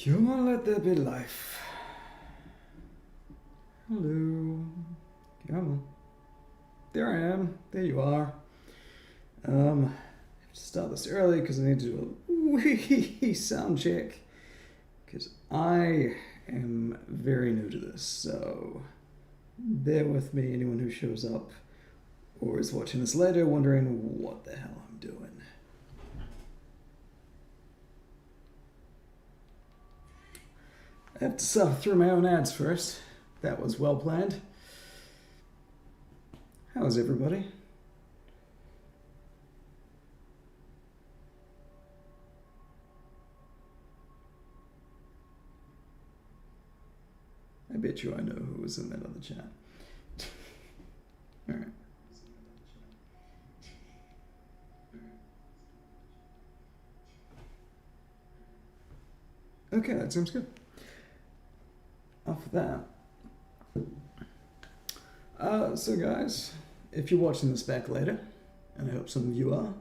Come on, let there be life. Hello. Come on. There I am. There you are. I have to start this early because I need to do a wee sound check. Because I am very new to this, so bear with me, anyone who shows up or is watching this later wondering what the hell I'm doing. I have to suffer through my own ads first. That was well planned. How's everybody? I bet you I know who was in that other chat. All right. Okay, that seems good. Off of that. So guys, if you're watching this back later, and I hope some of you are,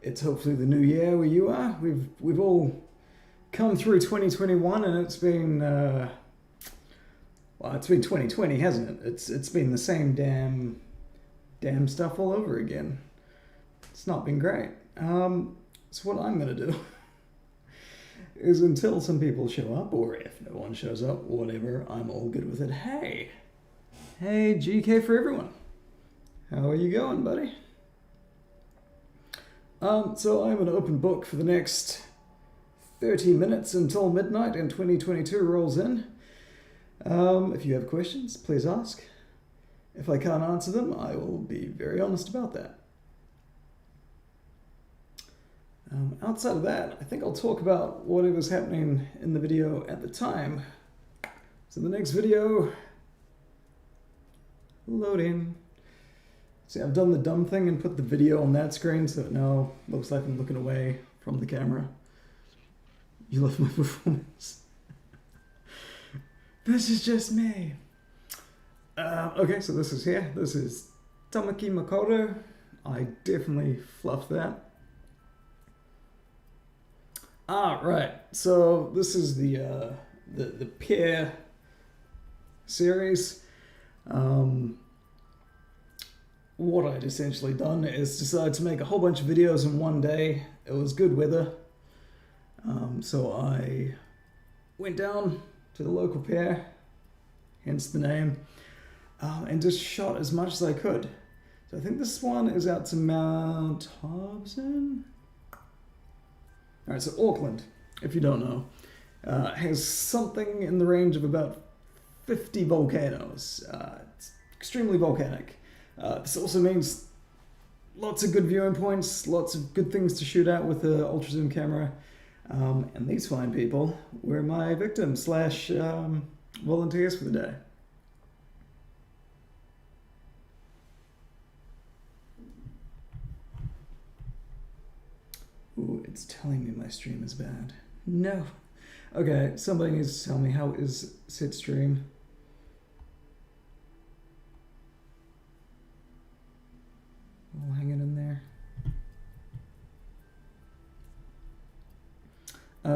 it's hopefully the new year where you are. We've all come through 2021, and it's been well, it's been 2020, hasn't it? It's been the same damn stuff all over again. It's not been great. So what I'm gonna do is, until some people show up, or if no one shows up, whatever, I'm all good with it. Hey, GK for everyone. How are you going, buddy? So I'm an open book for the next 30 minutes until midnight and 2022 rolls in. If you have questions, please ask. If I can't answer them, I will be very honest about that. Outside of that, I think I'll talk about whatever's happening in the video at the time. So the next video, loading. See, I've done the dumb thing and put the video on that screen, so it now looks like I'm looking away from the camera. You love my performance. This is just me. Okay, so this is here. This is Tamaki Makoto. I definitely fluffed that. Right. So this is the Pear series. What I'd essentially done is decided to make a whole bunch of videos in one day. It was good weather, so I went down to the local pier, hence the name, and just shot as much as I could. So I think this one is out to Mount Hobson. All right, so Auckland, if you don't know, has something in the range of about 50 volcanoes. It's extremely volcanic. This also means lots of good viewing points, lots of good things to shoot at with the ultra zoom camera. And these fine people were my victims / volunteers for the day. Ooh, it's telling me my stream is bad. No. Okay, somebody needs to tell me, how is said stream? All hanging in there.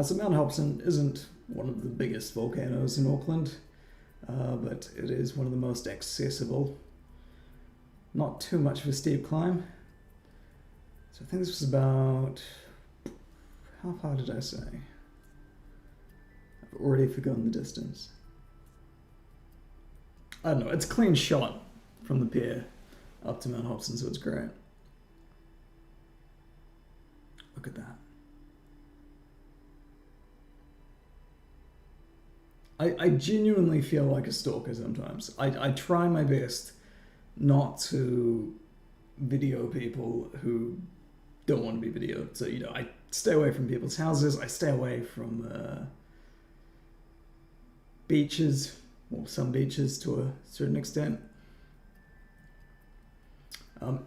So Mount Hobson isn't one of the biggest volcanoes in Auckland, but it is one of the most accessible. Not too much of a steep climb. So I think this was about, how far did I say? I've already forgotten the distance. I don't know, it's a clean shot from the pier up to Mount Hobson, so it's great. Look at that. I genuinely feel like a stalker sometimes. I try my best not to video people who don't want to be videoed. So, you know, I stay away from people's houses. I stay away from beaches, or some beaches to a certain extent.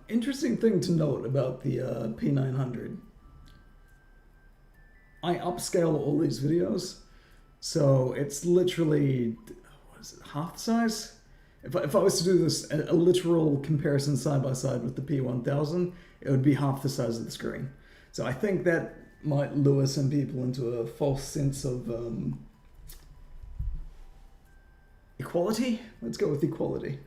Interesting thing to note about the P900. I upscale all these videos, so it's literally, what is it, half the size? If I was to do this, a literal comparison side by side with the P1000, it would be half the size of the screen. So I think that might lure some people into a false sense of Equality? Let's go with equality.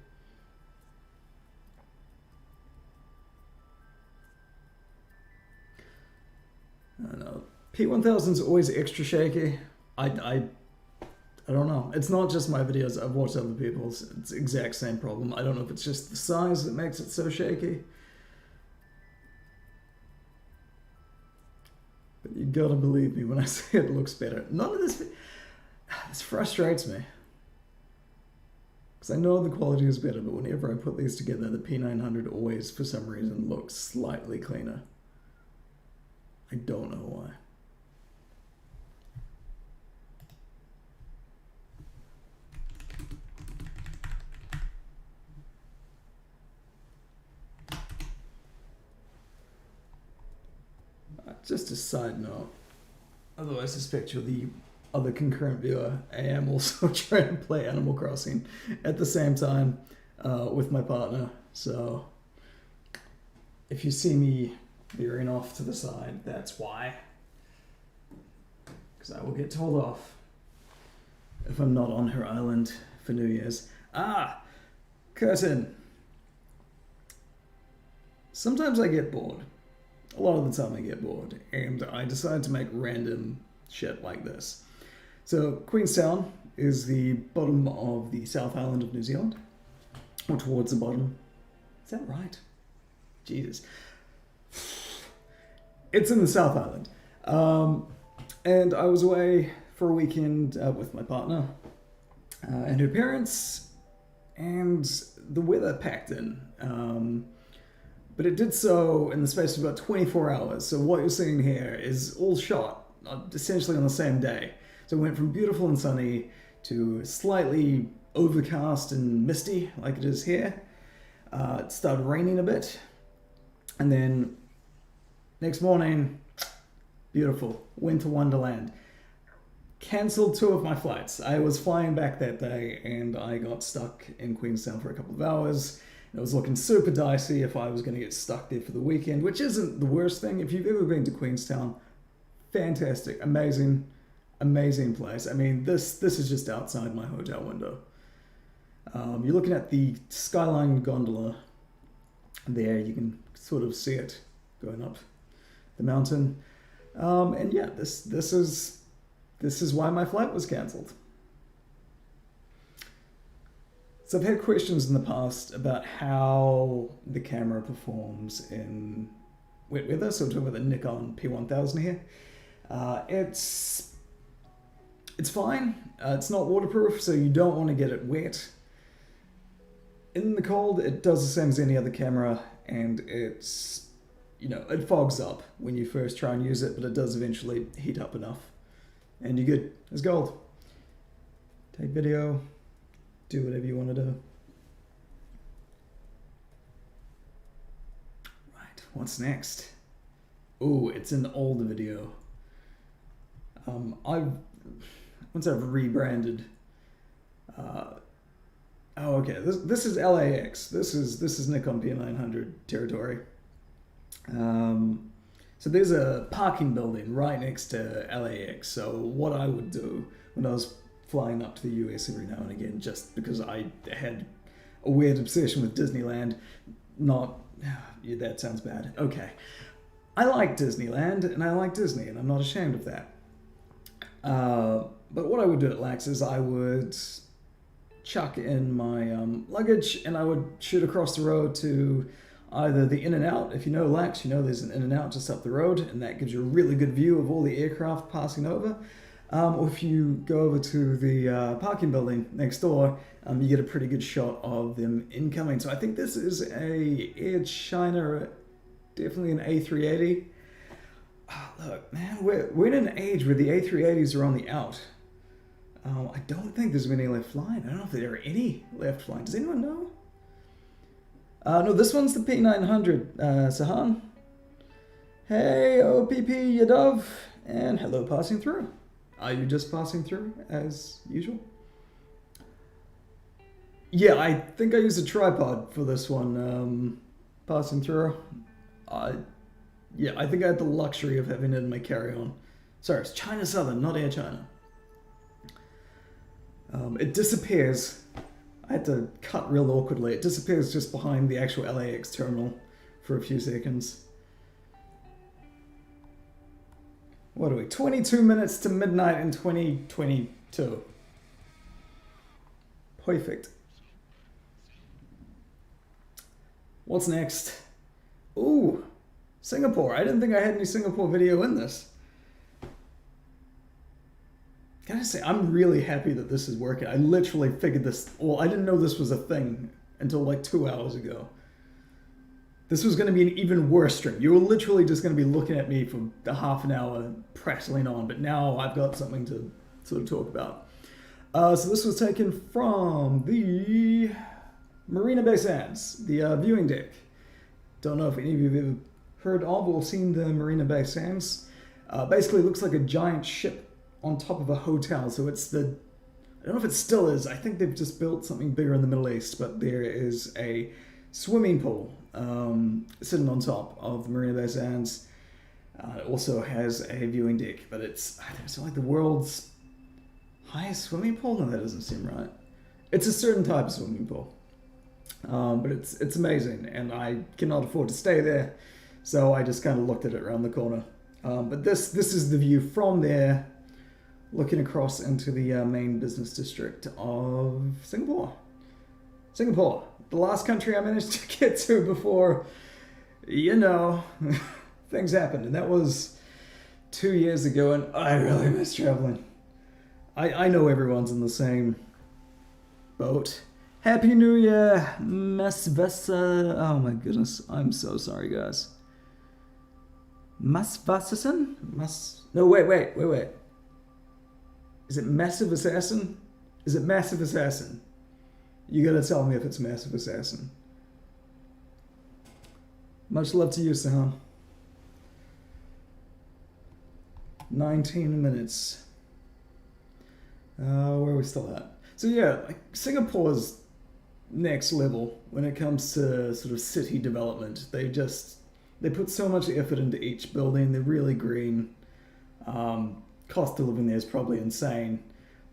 I don't know. P1000 is always extra shaky. I don't know. It's not just my videos. I've watched other people's. It's the exact same problem. I don't know if it's just the size that makes it so shaky. But you gotta believe me when I say it looks better. None of this frustrates me. Because I know the quality is better, but whenever I put these together, the P900 always, for some reason, looks slightly cleaner. I don't know why. Just a side note, although I suspect you're the other concurrent viewer, I am also trying to play Animal Crossing at the same time with my partner. So if you see me veering off to the side, that's why. Because I will get told off if I'm not on her island for New Year's. Ah, curtain. Sometimes I get bored. A lot of the time I get bored, and I decide to make random shit like this. So Queenstown is the bottom of the South Island of New Zealand, or towards the bottom. Is that right? Jesus. It's in the South Island. And I was away for a weekend with my partner and her parents, and the weather packed in. But it did so in the space of about 24 hours. So what you're seeing here is all shot essentially on the same day. So it went from beautiful and sunny to slightly overcast and misty, like it is here. It started raining a bit. And then next morning, beautiful, winter wonderland. Cancelled 2 of my flights. I was flying back that day and I got stuck in Queenstown for a couple of hours. It was looking super dicey if I was going to get stuck there for the weekend, which isn't the worst thing. If you've ever been to Queenstown, fantastic, amazing, amazing place. I mean, this is just outside my hotel window. You're looking at the Skyline gondola there. You can sort of see it going up the mountain. And yeah, this is why my flight was cancelled. So I've had questions in the past about how the camera performs in wet weather. So I'm talking about the Nikon P1000 here. It's fine. It's not waterproof, so you don't want to get it wet. In the cold, it does the same as any other camera, and it's, it fogs up when you first try and use it, but it does eventually heat up enough. And you're good. It's gold. Take video. Do whatever you want to do. Right, what's next? Oh, it's an older video. Once I've rebranded. Okay. This is LAX. This is Nikon P900 territory. So there's a parking building right next to LAX. So what I would do when I was flying up to the US every now and again, just because I had a weird obsession with Disneyland. Yeah, that sounds bad. Okay. I like Disneyland, and I like Disney, and I'm not ashamed of that. But what I would do at LAX is I would chuck in my luggage, and I would shoot across the road to either the In-N-Out. If you know LAX, you know there's an In-N-Out just up the road, and that gives you a really good view of all the aircraft passing over. Or if you go over to the parking building next door, you get a pretty good shot of them incoming. So I think this is a Air China, definitely an A380. Oh, look, man, we're in an age where the A380s are on the out. I don't think there's many left flying. I don't know if there are any left flying. Does anyone know? No, this one's the P900, Sahan. Hey, OPP, you dove. And hello, passing through. Are you just passing through, as usual? Yeah, I think I used a tripod for this one, passing through. Yeah, I think I had the luxury of having it in my carry-on. Sorry, it's China Southern, not Air China. It disappears. I had to cut real awkwardly. It disappears just behind the actual LAX terminal for a few seconds. What are we? 22 minutes to midnight in 2022. Perfect. What's next? Ooh, Singapore. I didn't think I had any Singapore video in this. Gotta say, I'm really happy that this is working. I literally figured this, well, I didn't know this was a thing until like 2 hours ago. This was going to be an even worse stream. You were literally just going to be looking at me for a half an hour prattling on, but now I've got something to sort of talk about. So this was taken from the Marina Bay Sands, the viewing deck. Don't know if any of you have ever heard of or seen the Marina Bay Sands. Basically, it looks like a giant ship on top of a hotel. So it's I don't know if it still is. I think they've just built something bigger in the Middle East, but there is a swimming pool sitting on top of the Marina Bay Sands. It also has a viewing deck, but it's like the world's highest swimming pool? No, that doesn't seem right. It's a certain type of swimming pool. But it's amazing, and I cannot afford to stay there, so I just kind of looked at it around the corner. But this is the view from there, looking across into the main business district of Singapore. Singapore, the last country I managed to get to before, things happened. And that was 2 years ago, and I really miss traveling. I know everyone's in the same boat. Happy New Year, Mas Vessa. Oh my goodness, I'm so sorry, guys. Mas Vassason? No, wait. Is it Massive Assassin? Is it Massive Assassin? You gotta tell me if it's Massive Assassin. Much love to you, Saham. 19 minutes. Where are we still at? So yeah, like Singapore's next level when it comes to sort of city development. They put so much effort into each building. They're really green. Cost of living there is probably insane,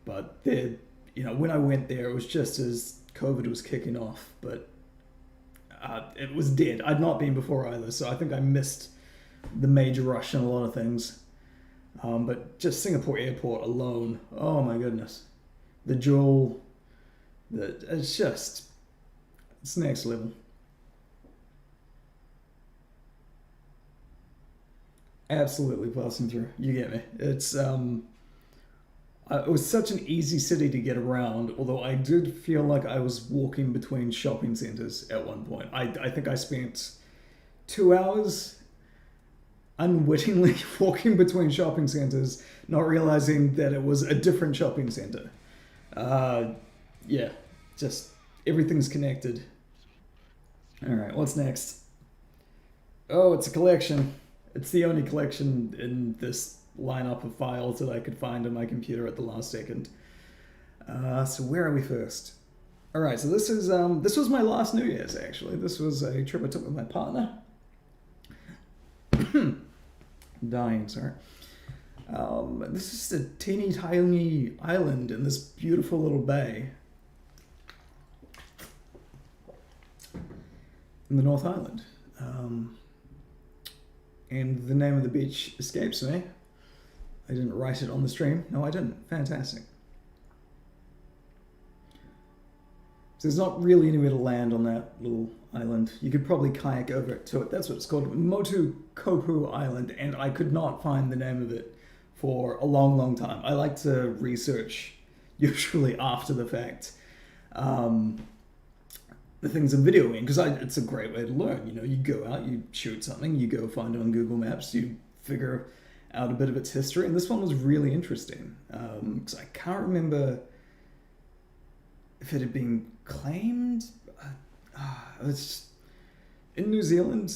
but when I went there, it was just as COVID was kicking off, but it was dead. I'd not been before either, so I think I missed the major rush in a lot of things. But just Singapore airport alone, oh my goodness. The jewel, it's next level. Absolutely passing through. You get me. It was such an easy city to get around, although I did feel like I was walking between shopping centers at one point. I think I spent 2 hours unwittingly walking between shopping centers, not realizing that it was a different shopping center. Just everything's connected. All right, what's next? Oh, it's a collection. It's the only collection in this lineup of files that I could find on my computer at the last second. So where are we first? All right, so this was my last New Year's, actually. This was a trip I took with my partner. Dying, sorry. This is a teeny tiny island in this beautiful little bay in the North Island. And the name of the beach escapes me. I didn't write it on the stream. No, I didn't. Fantastic. So there's not really anywhere to land on that little island. You could probably kayak over it to it. That's what it's called, Motu Kopu Island, and I could not find the name of it for a long, long time. I like to research, usually after the fact, the things I'm videoing, because it's a great way to learn. You go out, you shoot something, you go find it on Google Maps, you figure out a bit of its history, and this one was really interesting, because I can't remember if it had been claimed. It's in New Zealand.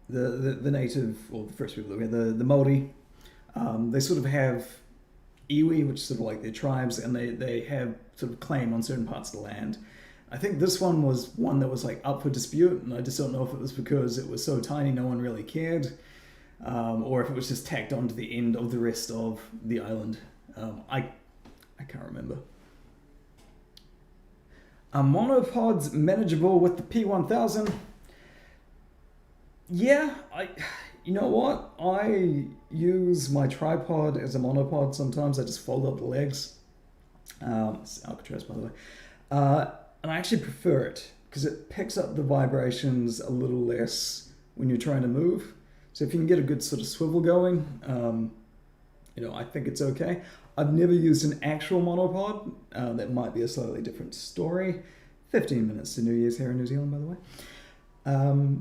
The native, or the first people that we had, the Māori, they sort of have iwi, which is sort of like their tribes, and they have sort of claim on certain parts of the land. I think this one was one that was like up for dispute, and I just don't know if it was because it was so tiny no one really cared, or if it was just tacked onto the end of the rest of the island. I can't remember. Are monopods manageable with the P1000? Yeah, you know what? I use my tripod as a monopod sometimes. I just fold up the legs. It's Alcatraz, by the way. And I actually prefer it because it picks up the vibrations a little less when you're trying to move. So if you can get a good sort of swivel going, I think it's okay. I've never used an actual monopod. That might be a slightly different story. 15 minutes to New Year's here in New Zealand, by the way.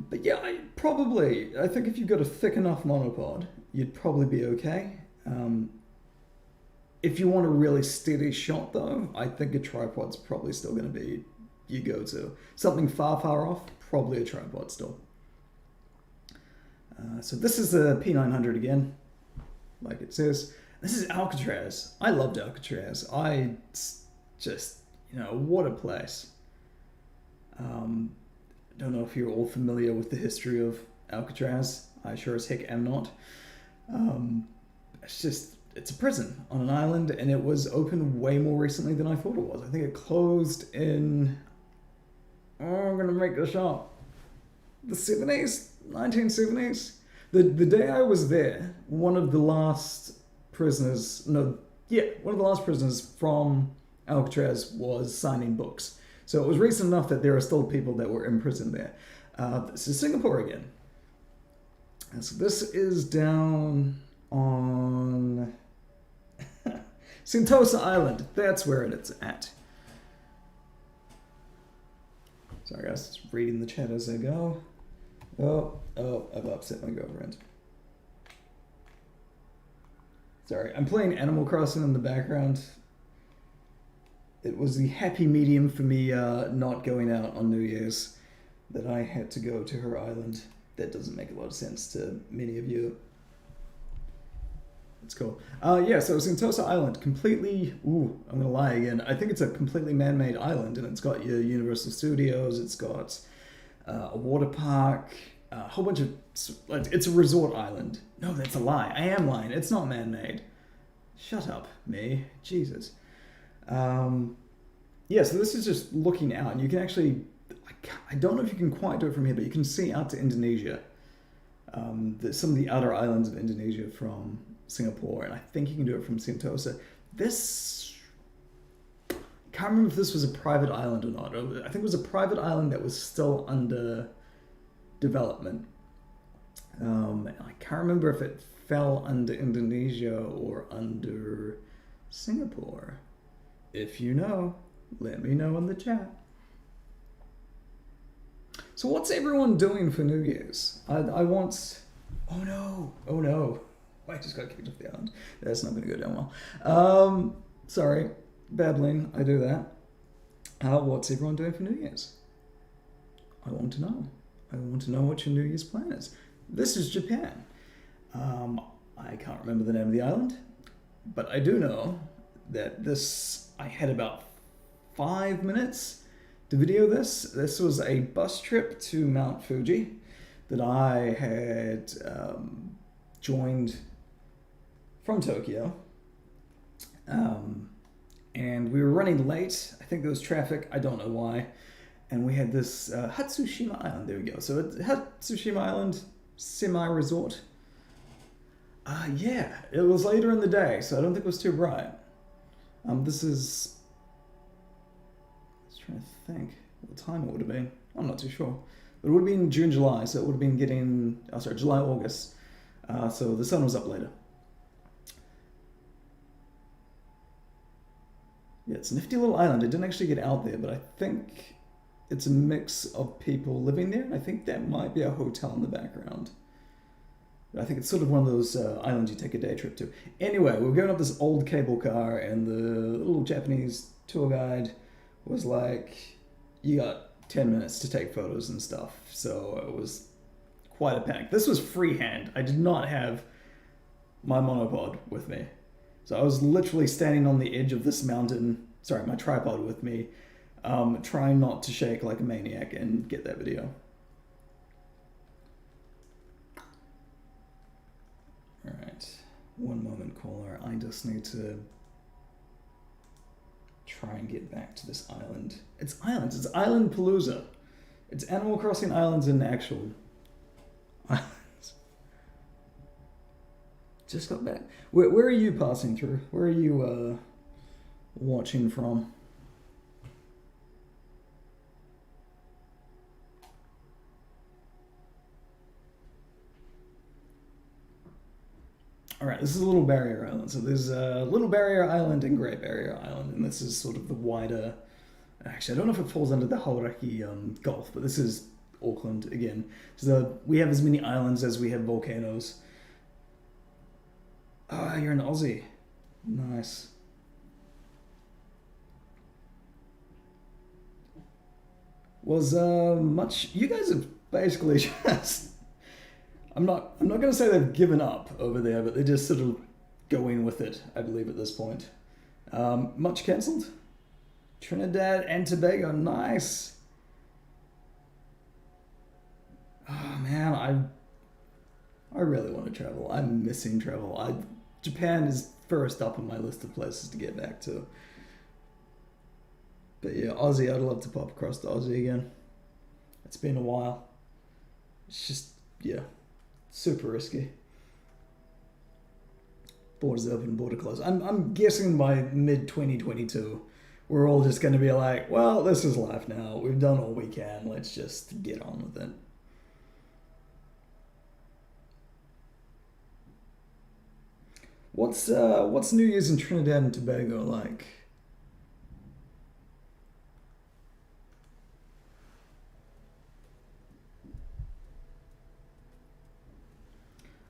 But yeah, I think if you've got a thick enough monopod, you'd probably be okay. If you want a really steady shot though, I think a tripod's probably still going to be your go-to. Something far off, probably a tripod still. So this is the P900 again, like it says. This is Alcatraz. I loved Alcatraz. What a place. Don't know if you're all familiar with the history of Alcatraz. I sure as heck am not. It's a prison on an island, and it was open way more recently than I thought it was. I think it closed in, I'm going to make this up, the 70s? 1970s? The day I was there, one of the last prisoners from Alcatraz was signing books. So it was recent enough that there are still people that were imprisoned there. This is Singapore again. And so this is down on Sentosa Island. That's where it's at. Sorry guys, just reading the chat as I go. Oh, I've upset my girlfriend. Sorry, I'm playing Animal Crossing in the background. It was the happy medium for me not going out on New Year's that I had to go to her island. That doesn't make a lot of sense to many of you. It's cool. So Sentosa Island, completely, I'm going to lie again. I think it's a completely man-made island, and it's got your Universal Studios, it's got a water park, a whole bunch of, it's a resort island. No, that's a lie. I am lying. It's not man-made. Shut up, me. Jesus. So this is just looking out, and you can actually, I don't know if you can quite do it from here, but you can see out to Indonesia. Some of the outer islands of Indonesia from Singapore, and I think you can do it from Sentosa. Can't remember if this was a private island or not. I think it was a private island that was still under development. I can't remember if it fell under Indonesia or under Singapore. If you know, let me know in the chat. So what's everyone doing for New Year's? Oh no. I just got kicked off the island. That's not going to go down well. Sorry, babbling, I do that. What's everyone doing for New Year's? I want to know. I want to know what your New Year's plan is. This is Japan. I can't remember the name of the island, but I do know that I had about 5 minutes to video this. This was a bus trip to Mount Fuji that I had joined from Tokyo. And we were running late. I think there was traffic. I don't know why. And we had this Hatsushima Island. There we go. So Hatsushima Island, semi-resort. It was later in the day, so I don't think it was too bright. I was trying to think what time it would have been. I'm not too sure. But it would have been June, July, so it would have been July, August. So the sun was up later. Yeah, it's a nifty little island. I didn't actually get out there, but I think it's a mix of people living there. I think that might be a hotel in the background. I think it's sort of one of those islands you take a day trip to. Anyway, we were going up this old cable car, and the little Japanese tour guide was like, you got 10 minutes to take photos and stuff. So it was quite a panic. This was freehand. I did not have my monopod with me. So I was literally standing on the edge of this mountain, my tripod with me, trying not to shake like a maniac and get that video. All right, one moment, caller. I just need to try and get back to this island. It's islands. It's Island Palooza. It's Animal Crossing Islands in actual islands. Just got back. Where are you passing through? Where are you watching from? All right, this is Little Barrier Island. So there's Little Barrier Island and Great Barrier Island, and this is sort of the wider. Actually, I don't know if it falls under the Hauraki Gulf, but this is Auckland again. So we have as many islands as we have volcanoes. Ah, you're an Aussie. Nice. Was much. You guys have basically just. I'm not gonna say they've given up over there, but they're just sort of going with it, I believe, at this point. Much cancelled? Trinidad and Tobago, nice. Oh man, I really want to travel. I'm missing travel. Japan is first up on my list of places to get back to. But yeah, Aussie, I'd love to pop across to Aussie again. It's been a while. It's just, yeah, super risky. Borders open, border closed. I'm guessing by mid-2022, we're all just going to be like, well, this is life now. We've done all we can. Let's just get on with it. What's New Year's in Trinidad and Tobago like?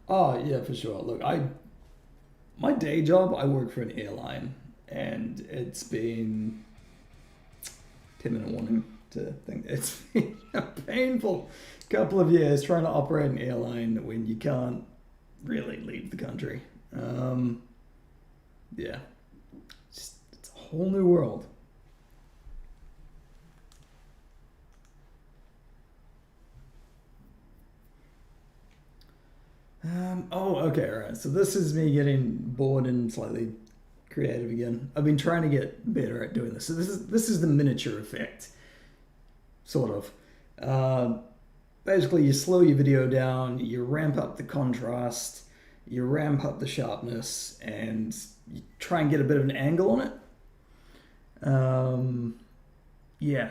Oh yeah, for sure. Look, my day job, I work for an airline, and it's been 10-minute warning to think. It's been a painful couple of years trying to operate an airline when you can't really leave the country. Yeah, it's a whole new world. Oh, okay, all right. So this is me getting bored and slightly creative again. I've been trying to get better at doing this. So this is the miniature effect, sort of. Basically, you slow your video down, you ramp up the contrast, you ramp up the sharpness, and you try and get a bit of an angle on it. Yeah,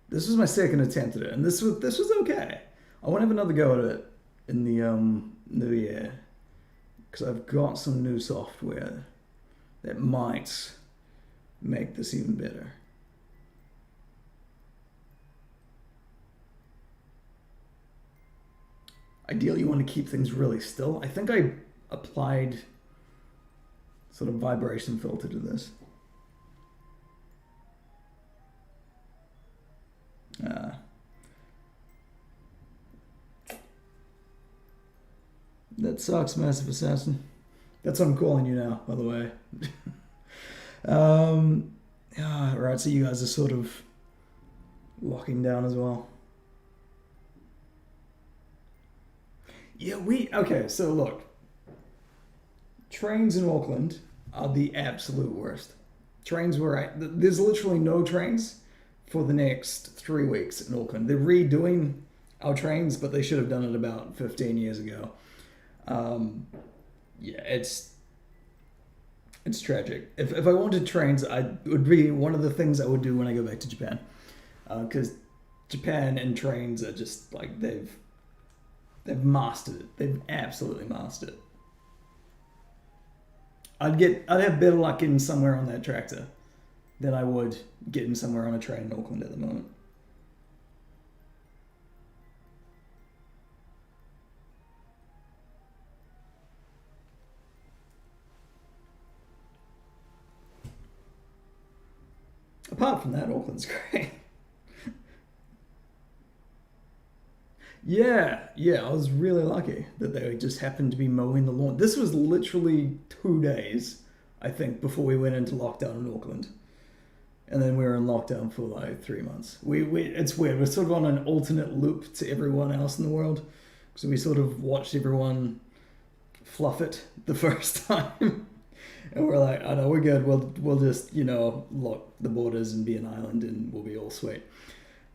this was my second attempt at it, and this was okay. I want to have another go at it in the new year, because I've got some new software that might make this even better. Ideally, you want to keep things really still. I think I applied sort of vibration filter to this. That sucks, Massive Assassin. That's what I'm calling you now, by the way. Right, so you guys are sort of locking down as well. Yeah, okay, so look. Trains in Auckland are the absolute worst. There's literally no trains for the next 3 weeks in Auckland. They're redoing our trains, but they should have done it about 15 years ago. Yeah, it's tragic. If I wanted trains, it would be one of the things I would do when I go back to Japan, because Japan and trains are just like they've mastered it. They've absolutely mastered it. I'd have better luck getting somewhere on that tractor than I would getting somewhere on a train in Auckland at the moment. Apart from that, Auckland's great. Yeah, I was really lucky that they just happened to be mowing the lawn. This was literally 2 days, I think, before we went into lockdown in Auckland. And then we were in lockdown for like 3 months. It's weird. We're sort of on an alternate loop to everyone else in the world. So we sort of watched everyone fluff it the first time. And we're like, oh no, we're good. We'll just, you know, lock the borders and be an island and we'll be all sweet.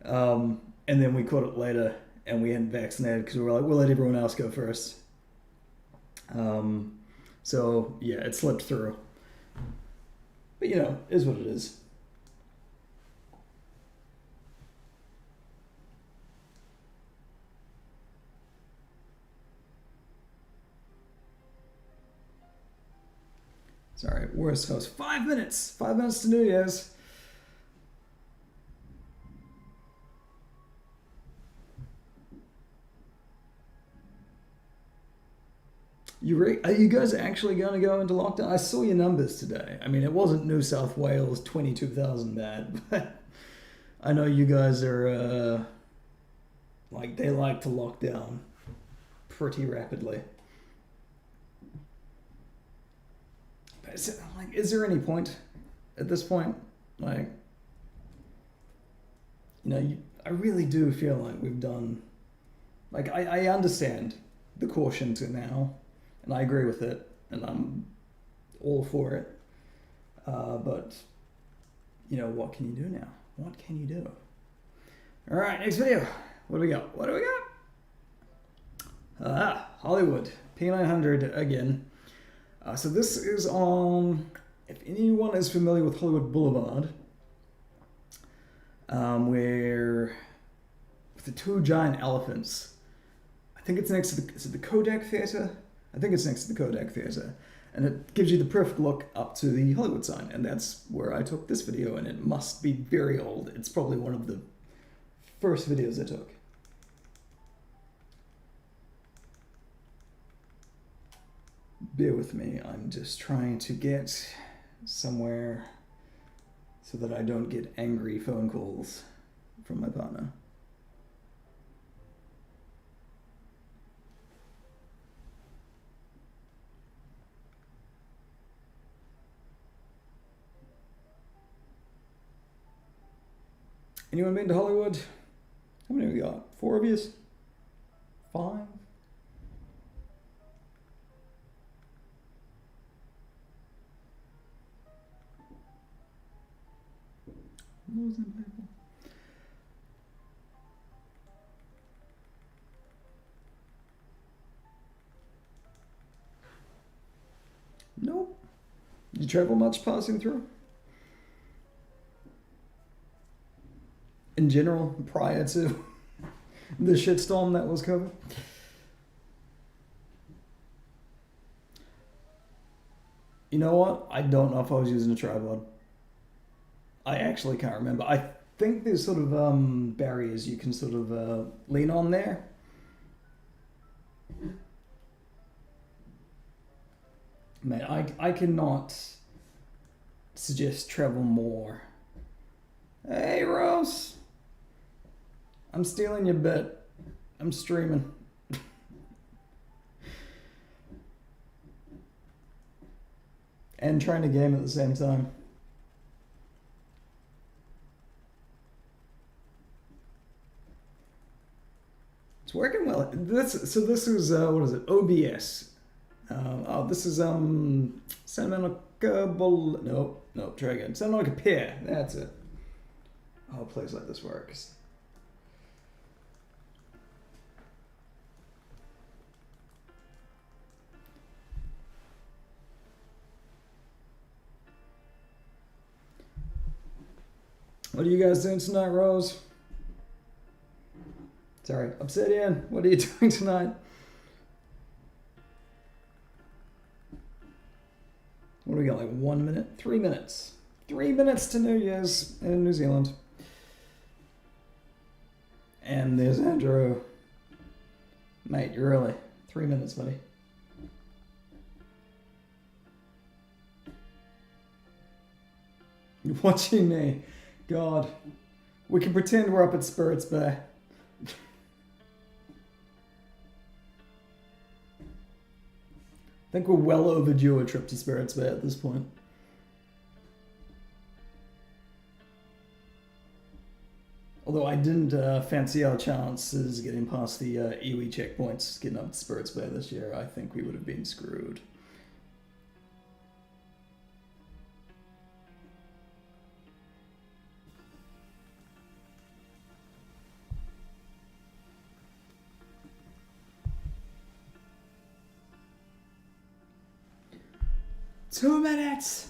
And then we caught it later and we hadn't vaccinated because we were like, we'll let everyone else go first. So yeah, it slipped through. But you know, it is what it is. Sorry, worst host. 5 minutes. 5 minutes to New Year's. Are you guys actually going to go into lockdown? I saw your numbers today. I mean, it wasn't New South Wales 22,000 bad, but I know you guys are like they like to lock down pretty rapidly. But is there any point at this point? Like, you know, I really do feel like we've done. Like, I understand the caution to now. And I agree with it, and I'm all for it. But, you know, what can you do now? What can you do? All right, next video. What do we got? What do we got? Hollywood. P900 again. So this is on, if anyone is familiar with Hollywood Boulevard, where, with the two giant elephants, I think it's next to is it the Kodak Theater? I think it's next to the Kodak Theater, and it gives you the perfect look up to the Hollywood sign, and that's where I took this video, and it must be very old. It's probably one of the first videos I took. Bear with me, I'm just trying to get somewhere so that I don't get angry phone calls from my partner. Anyone been to Hollywood? How many have we got? 4 of yous? 5? Losing people. Nope. Did you travel much passing through? In general, prior to the shitstorm that was COVID? You know what? I don't know if I was using a tripod. I actually can't remember. I think there's sort of barriers you can sort of lean on there. Man, I cannot suggest travel more. Hey, Rose. I'm stealing your bit. I'm streaming. And trying to game at the same time. It's working well. This is what is it? OBS. This is Santa Monica Nope. Try again. Santa Monica Pier. That's it. Oh, a place like this works. What are you guys doing tonight, Rose? Sorry, Obsidian, what are you doing tonight? What do we got, like 1 minute? 3 minutes. 3 minutes to New Year's in New Zealand. And there's Andrew. Mate, you're early. 3 minutes, buddy. You're watching me. God. We can pretend we're up at Spirits Bay. I think we're well overdue a trip to Spirits Bay at this point. Although I didn't fancy our chances getting past the iwi checkpoints, getting up to Spirits Bay this year. I think we would have been screwed. 2 minutes.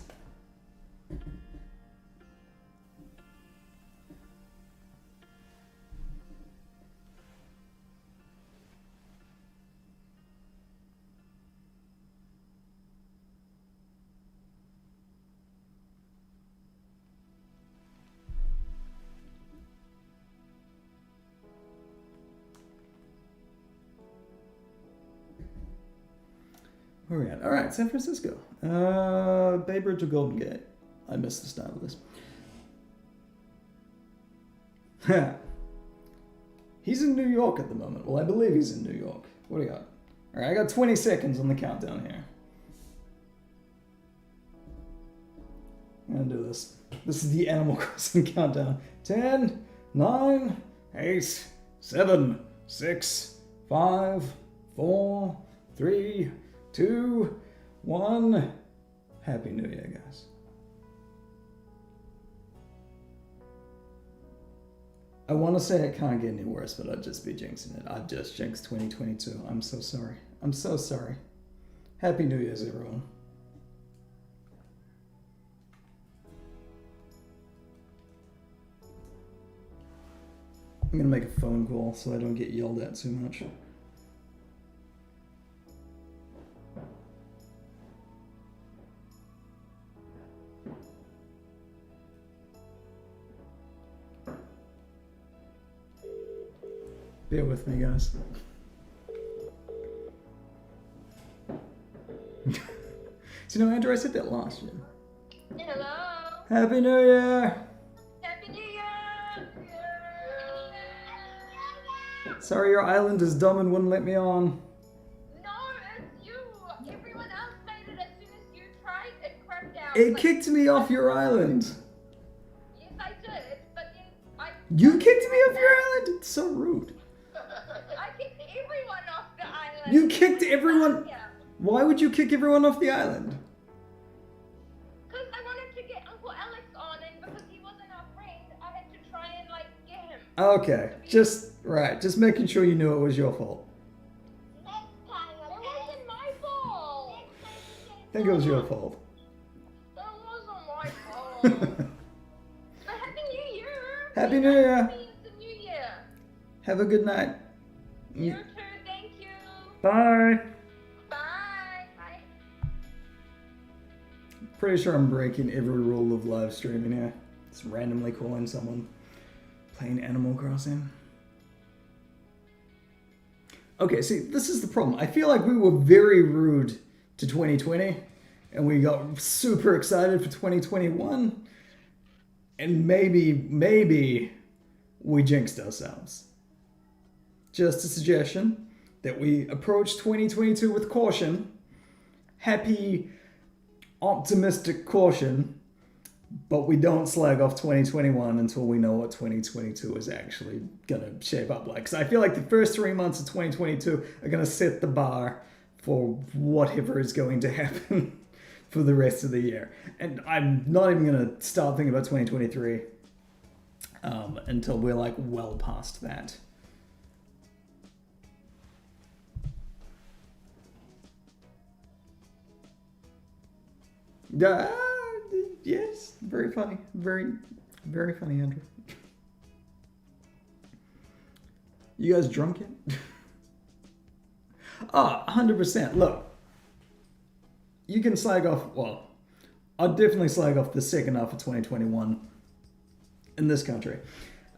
Where are we at? All right, San Francisco. Bay Bridge or Golden Gate? I missed the start of this. He's in New York at the moment. Well, I believe he's in New York. What do you got? All right, I got 20 seconds on the countdown here. I'm gonna do this. This is the Animal Crossing countdown. 10, 9, 8, 7, 6, 5, 4, 3, 2, 1. Happy New Year, guys. I want to say it can't get any worse, but I'd just be jinxing it. I've just jinxed 2022. I'm so sorry. I'm so sorry. Happy New Year's, everyone. I'm gonna make a phone call so I don't get yelled at too much. Bear with me, guys. So, you know, Andrew, I said that last year. Hello. Happy New Year! Happy New Year. Sorry, your island is dumb and wouldn't let me on. No, it's you. Everyone else made it as soon as you tried. It cracked out. It kicked me off your island. Yes, I did, but then You kicked me off your island? It's so rude. I kicked everyone off the island. You kicked everyone? Yeah. Why would you kick everyone off the island? Because I wanted to get Uncle Alex on, and because he wasn't our friend, I had to try and get him. Okay, just making sure you knew it was your fault. It wasn't my fault. I think it was your fault. That wasn't my fault. But Happy New Year. Happy New Year. It's a new year. Have a good night. You too. Thank you. Bye. Bye. Bye. Pretty sure I'm breaking every rule of live streaming here. Just randomly calling someone playing Animal Crossing. Okay, see, this is the problem. I feel like we were very rude to 2020, and we got super excited for 2021, and maybe we jinxed ourselves. Just a suggestion that we approach 2022 with caution, happy, optimistic caution, but we don't slag off 2021 until we know what 2022 is actually gonna shape up like. Because I feel like the first 3 months of 2022 are gonna set the bar for whatever is going to happen for the rest of the year. And I'm not even gonna start thinking about 2023 until we're well past that. Yes, very funny. Very, very funny, Andrew. You guys drunk yet? Oh, 100%. Look, you can slag off, well, I'll definitely slag off the second half of 2021 in this country.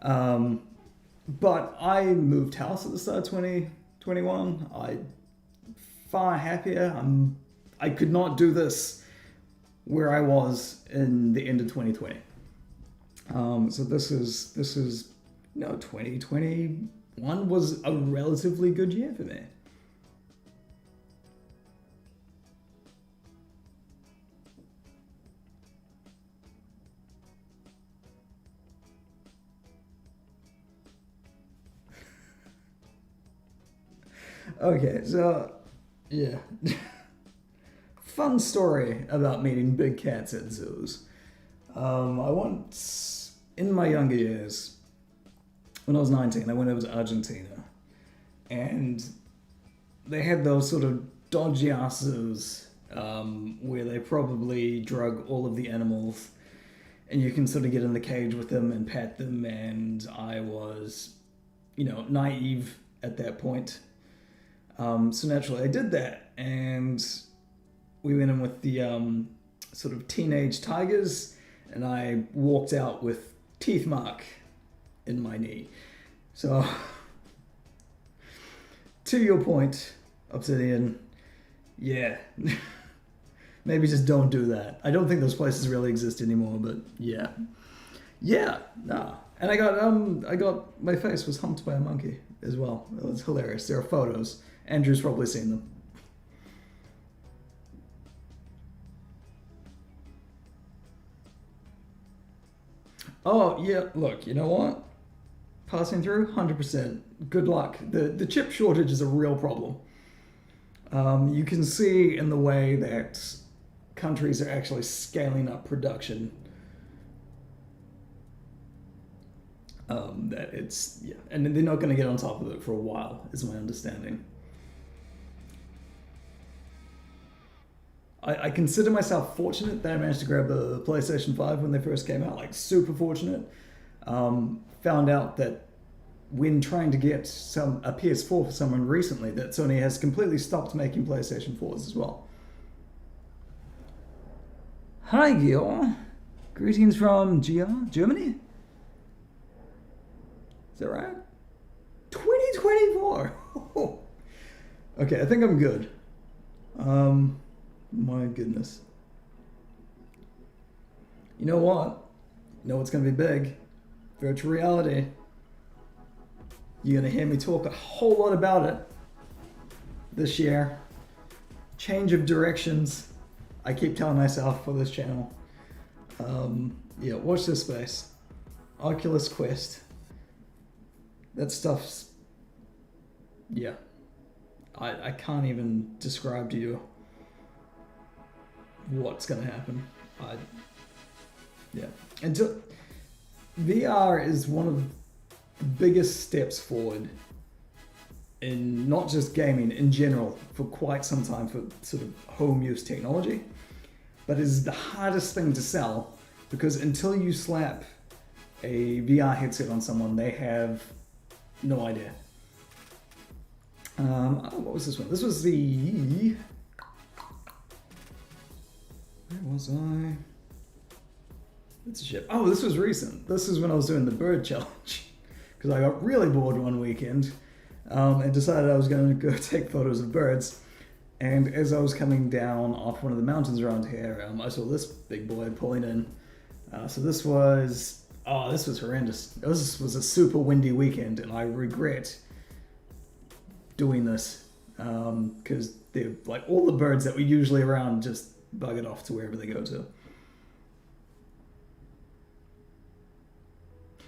But I moved house at the start of 2021. I'm far happier. I could not do this where I was in the end of 2020. So this is 2021 was a relatively good year for me. Okay, so yeah. Fun story about meeting big cats at zoos. I once, in my younger years, when I was 19, I went over to Argentina, and they had those sort of dodgy ass zoos where they probably drug all of the animals and you can sort of get in the cage with them and pet them, and I was, naive at that point. So naturally I did that, and we went in with the sort of teenage tigers, and I walked out with teeth mark in my knee. So, to your point, Obsidian, yeah. Maybe just don't do that. I don't think those places really exist anymore, but yeah. Yeah, nah. And I got, my face was humped by a monkey as well. It was hilarious. There are photos. Andrew's probably seen them. Oh, yeah, look, you know what? Passing through, 100%. Good luck. The chip shortage is a real problem. You can see in the way that countries are actually scaling up production that it's, yeah, and they're not going to get on top of it for a while, is my understanding. I consider myself fortunate that I managed to grab the PlayStation 5 when they first came out, like super fortunate. Found out that when trying to get a PS4 for someone recently, that Sony has completely stopped making PlayStation 4s as well. Hi, Gil. Greetings from Germany? Is that right? 2024! Okay, I think I'm good. My goodness. You know what? You know what's going to be big? Virtual reality. You're going to hear me talk a whole lot about it this year. Change of directions, I keep telling myself, for this channel. Yeah, watch this space. Oculus Quest. That stuff's... yeah. I can't even describe to you what's going to happen. Yeah. And VR is one of the biggest steps forward in not just gaming, in general, for quite some time, for sort of home use technology, but is the hardest thing to sell, because until you slap a VR headset on someone, they have no idea. What was this one? This was the... where was I? It's a ship. Oh, this was recent. This is when I was doing the bird challenge, because I got really bored one weekend and decided I was going to go take photos of birds. And as I was coming down off one of the mountains around here, I saw this big boy pulling in. So this was horrendous. This was a super windy weekend, and I regret doing this because they're like all the birds that were usually around just buggered off to wherever they go to.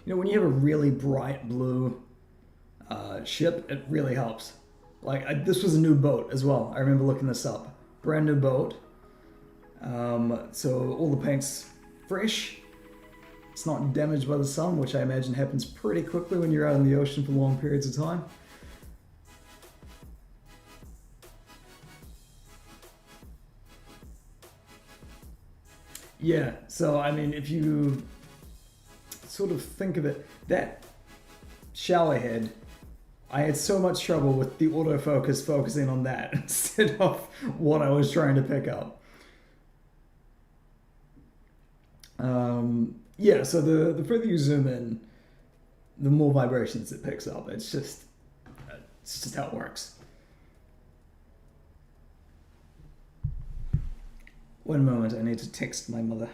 You know, when you have a really bright blue ship, it really helps. Like, this was a new boat as well. I remember looking this up. Brand new boat. So all the paint's fresh. It's not damaged by the sun, which I imagine happens pretty quickly when you're out in the ocean for long periods of time. Yeah, so I mean, if you sort of think of it, that shower head, I had so much trouble with the autofocus focusing on that instead of what I was trying to pick up. Yeah, so the further you zoom in, the more vibrations it picks up. It's just how it works. One moment, I need to text my mother.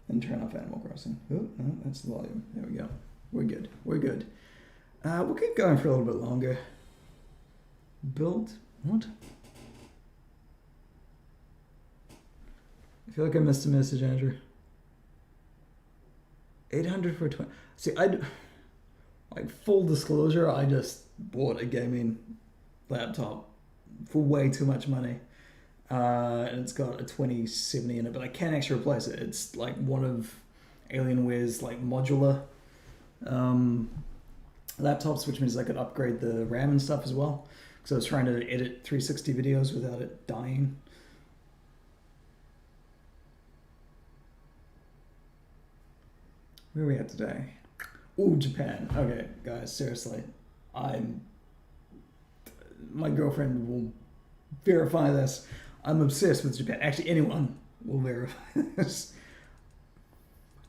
And turn off Animal Crossing. Oh, no, that's the volume. There we go. We're good. We're good. We'll keep going for a little bit longer. Build? What? I feel like I missed a message, Andrew. 800 for 20. See, like, full disclosure, I just bought a gaming laptop for way too much money. And it's got a 2070 in it, but I can't actually replace it. It's like one of Alienware's like modular laptops, which means I could upgrade the RAM and stuff as well. Because I was trying to edit 360 videos without it dying. Where are we at today? Ooh, Japan. Okay, guys, seriously. My girlfriend will verify this. I'm obsessed with Japan. Actually, anyone will verify this.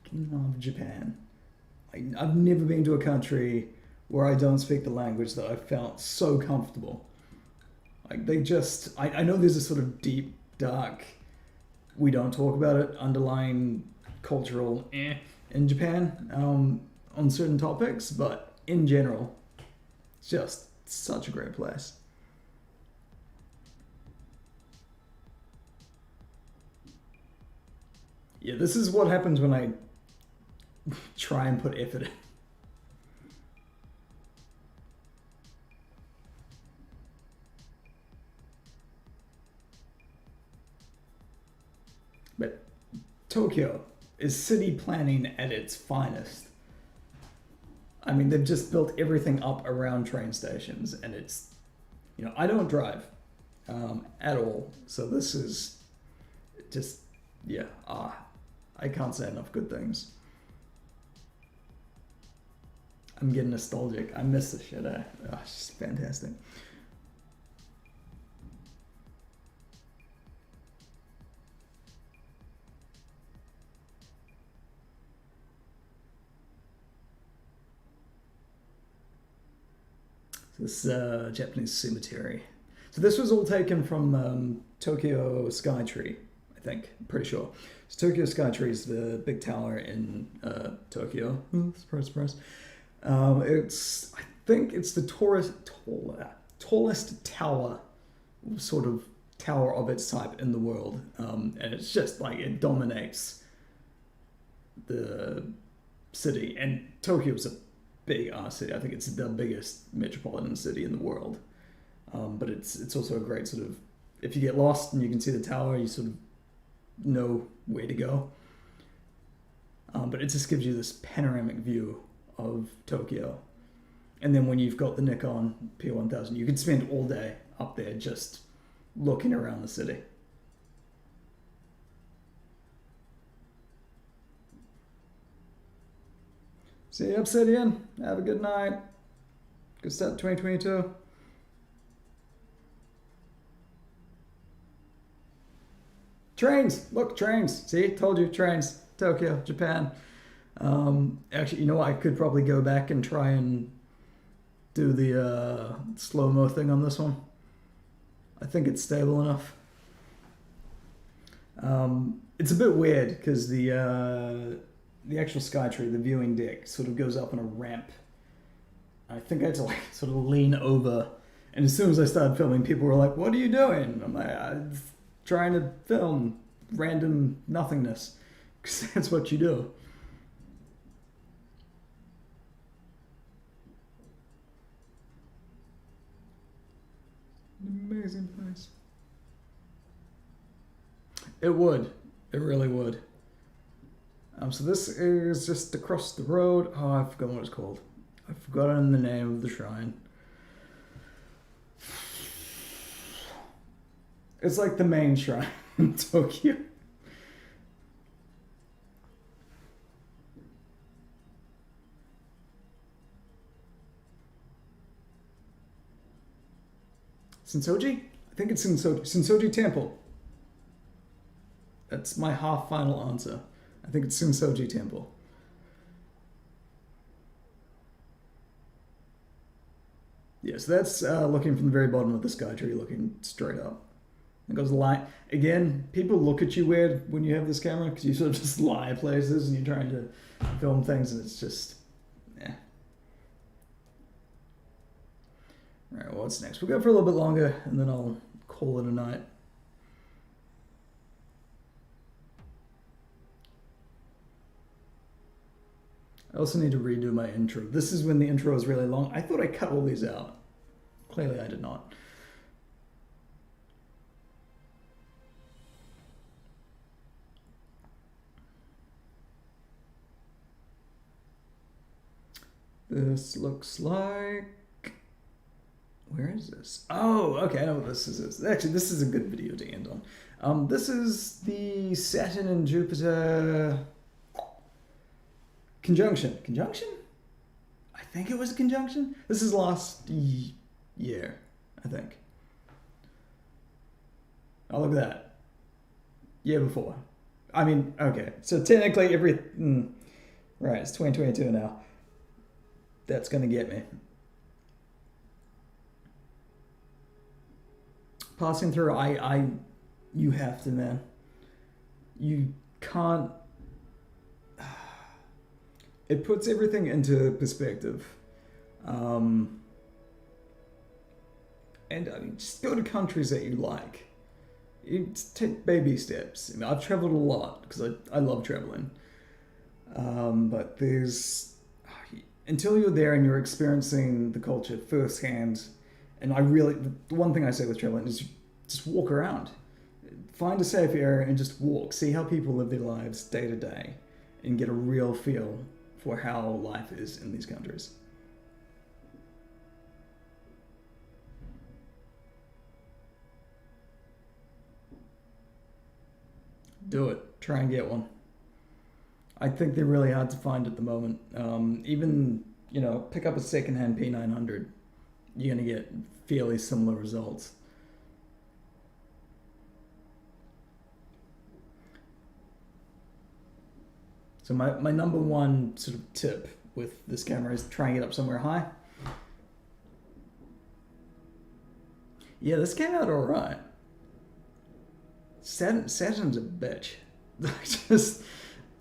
Fucking love Japan. I've never been to a country where I don't speak the language that I felt so comfortable. Like, they just... I know there's a sort of deep, dark, we don't talk about it, underlying cultural in Japan on certain topics, but in general, it's just such a great place. Yeah, this is what happens when I try and put effort in. But Tokyo is city planning at its finest. I mean, they've just built everything up around train stations, and it's, you know, I don't drive at all, so this is just, yeah, I can't say enough good things. I'm getting nostalgic. I miss this shit. It's just fantastic. This Japanese cemetery. So this was all taken from Tokyo Skytree, I think. I'm pretty sure. So Tokyo Skytree is the big tower in Tokyo. Surprise, surprise. I think it's the tallest tower, sort of tower of its type in the world. And it's just like, it dominates the city. And Tokyo's a big ass city. I think it's the biggest metropolitan city in the world. But it's also a great sort of, if you get lost and you can see the tower, you sort of know where to go. But it just gives you this panoramic view of Tokyo. And then when you've got the Nikon P1000, you can spend all day up there just looking around the city. See you, Obsidian. Have a good night. Good start 2022. Trains! Look, trains. See, told you, trains. Tokyo, Japan. Actually, you know what? I could probably go back and try and do the slow-mo thing on this one. I think it's stable enough. It's a bit weird because the actual Skytree, the viewing deck, sort of goes up on a ramp. I think I had to like sort of lean over, and as soon as I started filming, people were like, "What are you doing?" I'm like, "I'm trying to film random nothingness," because that's what you do. An amazing place. It would. It really would. So this is just across the road. Oh, I forgot what it's called. I've forgotten the name of the shrine. It's like the main shrine in Tokyo. Sensoji? I think it's Sensoji Temple. That's my half final answer. I think it's Sensoji Temple. Yes, that's looking from the very bottom of the Skytree, looking straight up. It goes lie. Again, people look at you weird when you have this camera because you sort of just lie places and you're trying to film things and it's just, yeah. All right, well, what's next? We'll go for a little bit longer and then I'll call it a night. I also need to redo my intro. This is when the intro is really long. I thought I cut all these out. Clearly I did not. This looks like... Where is this? Oh, okay, I know what this is. Actually, this is a good video to end on. This is the Saturn and Jupiter conjunction. Conjunction? I think it was a conjunction. This is last year, I think. Oh, look at that. Year before. I mean, okay. So technically right, it's 2022 now. That's going to get me. Passing through, you have to, man. You can't... It puts everything into perspective. And I mean, just go to countries that you like. You just take baby steps. I mean, I've traveled a lot because I love traveling. But there's... Until you're there and you're experiencing the culture firsthand, and the one thing I say with traveling is just walk around. Find a safe area and just walk. See how people live their lives day to day and get a real feel for how life is in these countries. Do it. Try and get one. I think they're really hard to find at the moment. Even, pick up a secondhand P900. You're going to get fairly similar results. So my number one sort of tip with this camera is try and get up somewhere high. Yeah, this came out alright. Saturn's a bitch.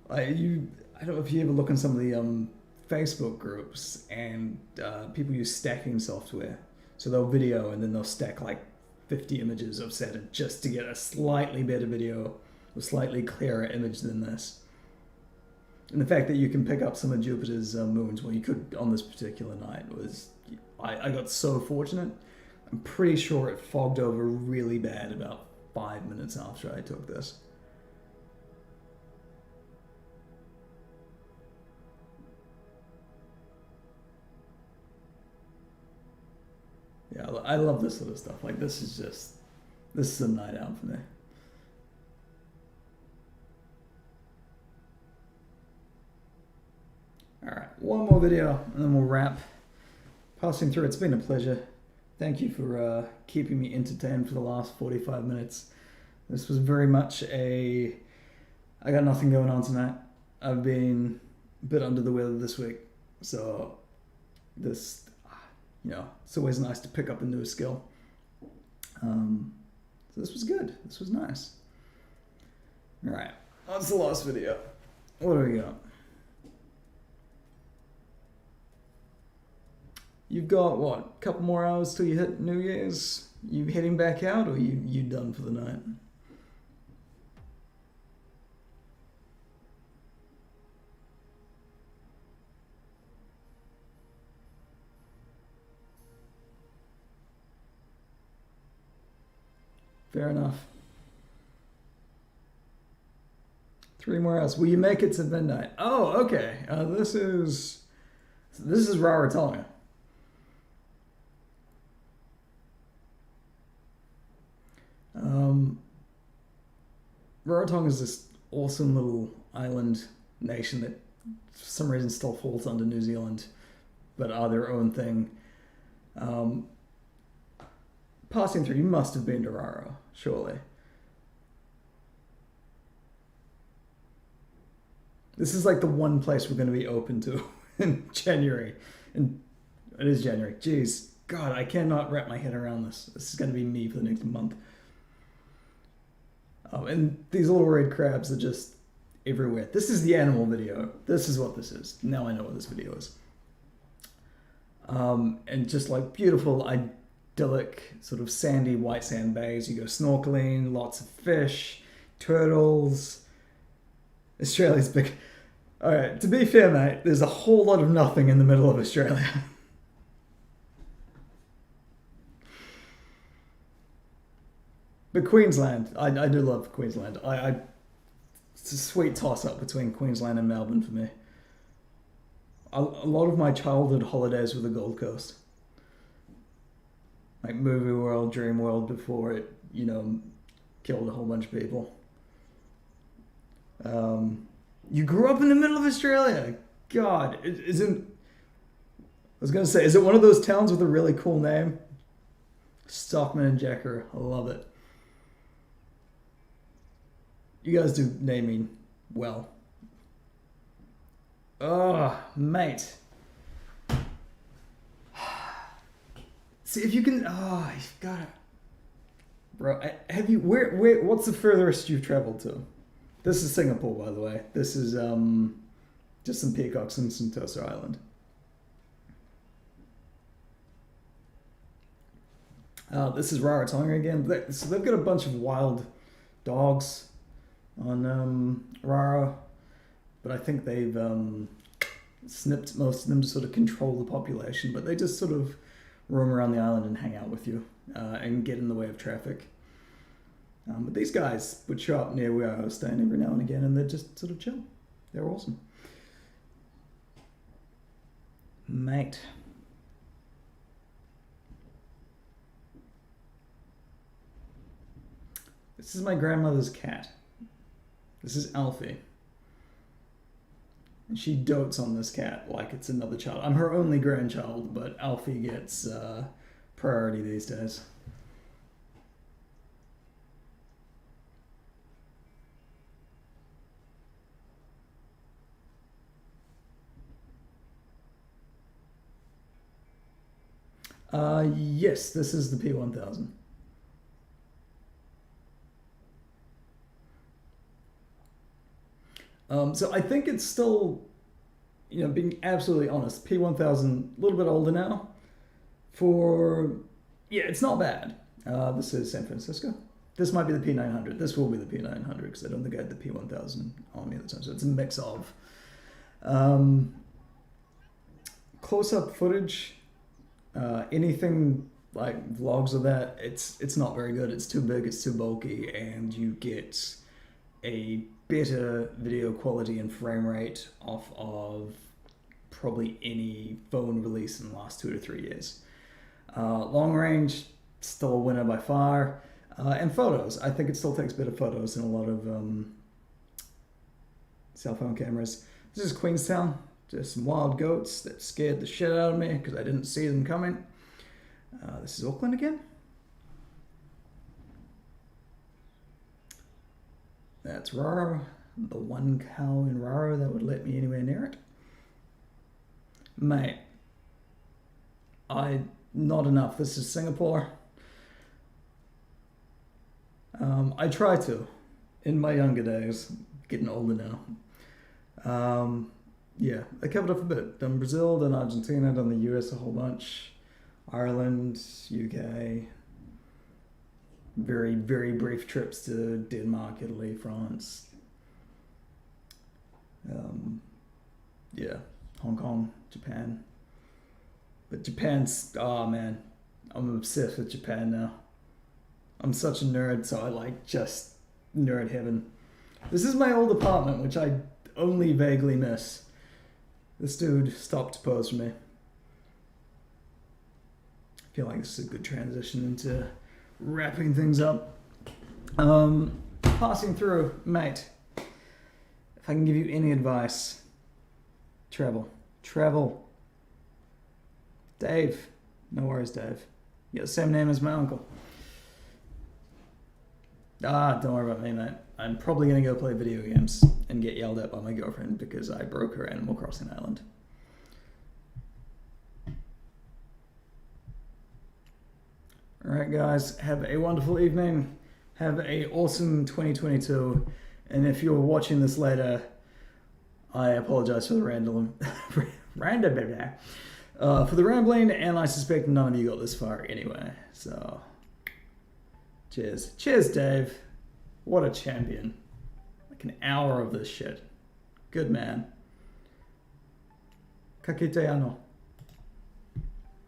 I don't know if you ever look in some of the Facebook groups and people use stacking software. So they'll video and then they'll stack like 50 images of Saturn just to get a slightly better video, a slightly clearer image than this. And the fact that you can pick up some of Jupiter's moons, well, you could on this particular night, I got so fortunate. I'm pretty sure it fogged over really bad about 5 minutes after I took this. Yeah, I love this sort of stuff. Like, this is a night out for me. Alright, one more video and then we'll wrap. Passing through, it's been a pleasure. Thank you for keeping me entertained for the last 45 minutes. This was very much I got nothing going on tonight. I've been a bit under the weather this week. So this, it's always nice to pick up a new skill. So this was good. This was nice. Alright, that's the last video. What do we got? You've got, what, a couple more hours till you hit New Year's? You heading back out, or you done for the night? Fair enough. 3 more hours. Will you make it to midnight? Oh, okay. This is Rarotonga. Rarotonga is this awesome little island nation that for some reason still falls under New Zealand, but are their own thing. Passing through, you must have been to Raro, surely. This is like the one place we're going to be open to in January. And it is January. Jeez, God, I cannot wrap my head around this. This is going to be me for the next month. And these little red crabs are just everywhere. This is the animal video. This is what this is. Now I know what this video is. And just like beautiful, idyllic, sort of sandy, white sand bays. You go snorkeling, lots of fish, turtles. Australia's big. Alright, to be fair, mate, there's a whole lot of nothing in the middle of Australia. But Queensland, I do love Queensland. It's a sweet toss-up between Queensland and Melbourne for me. a lot of my childhood holidays were the Gold Coast. Like Movie World, Dream World before it, you know, killed a whole bunch of people. You grew up in the middle of Australia. God, isn't... I was going to say, is it one of those towns with a really cool name? Stockman and Jacker. I love it. You guys do naming well. Oh, mate. See if you can... Oh, you've got it. Bro, have you... Where, what's the furthest you've traveled to? This is Singapore, by the way. This is just some peacocks in Sentosa Island. This is Rarotonga again. So they've got a bunch of wild dogs on Raro, but I think they've snipped most of them to sort of control the population, but they just sort of roam around the island and hang out with you and get in the way of traffic. But these guys would show up near where I was staying every now and again, and they'd just sort of chill. They're awesome. Mate. This is my grandmother's cat. This is Alfie. And she dotes on this cat like it's another child. I'm her only grandchild, but Alfie gets priority these days. Yes, this is the P1000. So I think it's still, you know, being absolutely honest, P1000, a little bit older now. Yeah, it's not bad. This is San Francisco. This might be the P900. This will be the P900 because I don't think I had the P1000 on me at the time. So it's a mix of close-up footage, anything like vlogs of that. It's not very good. It's too big. It's too bulky, and you get a better video quality and frame rate off of probably any phone release in the last 2 to 3 years. Long range, still a winner by far. And photos, I think it still takes better photos than a lot of cell phone cameras. This is Queenstown, just some wild goats that scared the shit out of me because I didn't see them coming. This is Auckland again. That's Raro, the one cow in Raro that would let me anywhere near it. Mate, not enough. This is Singapore. I try to, in my younger days, getting older now. Yeah, I covered up a bit. Done Brazil, done Argentina, done the US a whole bunch, Ireland, UK. Very, very brief trips to Denmark, Italy, France. Yeah, Hong Kong, Japan. But Japan's, oh man, I'm obsessed with Japan now. I'm such a nerd, so I like just nerd heaven. This is my old apartment, which I only vaguely miss. This dude stopped to pose for me. I feel like this is a good transition into wrapping things up. Passing through, mate. If I can give you any advice, travel. Travel. Dave. No worries, Dave. You got the same name as my uncle. Don't worry about me, mate. I'm probably going to go play video games and get yelled at by my girlfriend because I broke her Animal Crossing island. Alright guys, have a wonderful evening. Have a awesome 2022. And if you're watching this later, I apologize for the rambling, and I suspect none of you got this far anyway. So, cheers. Cheers, Dave. What a champion. Like an hour of this shit. Good man. Kakite ano.